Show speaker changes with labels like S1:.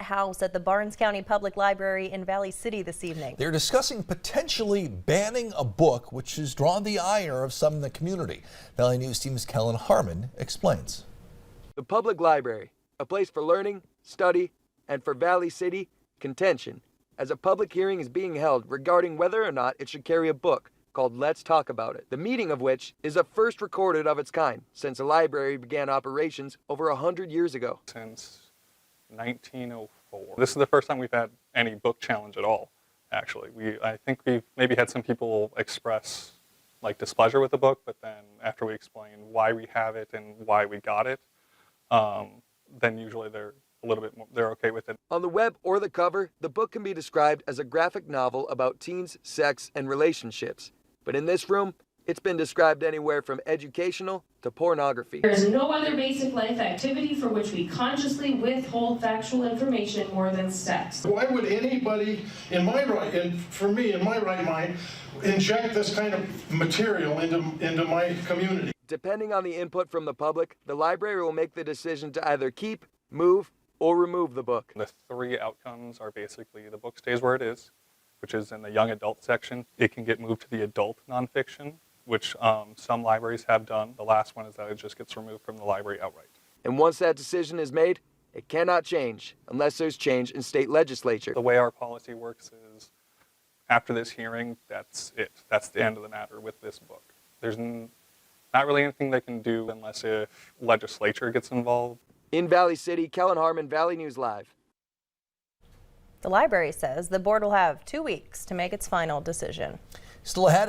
S1: house at the Barnes County Public Library in Valley City this evening.
S2: They're discussing potentially banning a book which has drawn the ire of some in the community. Valley News Team's Kellen Harmon explains.
S3: The public library, a place for learning, study, and for Valley City, contention, as a public hearing is being held regarding whether or not it should carry a book called Let's Talk About It, the meeting of which is a first recorded of its kind since the library began operations over 100 years ago.
S4: Since 1904. This is the first time we've had any book challenge at all, actually. I think we've maybe had some people express like displeasure with the book, but then after we explain why we have it and why we got it, then usually they're a little bit more, they're okay with it.
S3: On the web or the cover, the book can be described as a graphic novel about teens, sex, and relationships. But in this room, it's been described anywhere from educational to pornography.
S5: There is no other basic life activity for which we consciously withhold factual information more than sex.
S6: Why would anybody in my right mind, inject this kind of material into my community?
S3: Depending on the input from the public, the library will make the decision to either keep, move, or remove the book.
S4: The three outcomes are basically the book stays where it is, which is in the young adult section. It can get moved to the adult nonfiction, which some libraries have done. The last one is that it just gets removed from the library outright.
S3: And once that decision is made, it cannot change unless there's change in state legislature.
S4: The way our policy works is after this hearing, that's it. That's the end of the matter with this book. There's not really anything they can do unless if legislature gets involved.
S3: In Valley City, Kellen Harmon, Valley News Live.
S1: The library says the board will have 2 weeks to make its final decision.
S2: Still ahead.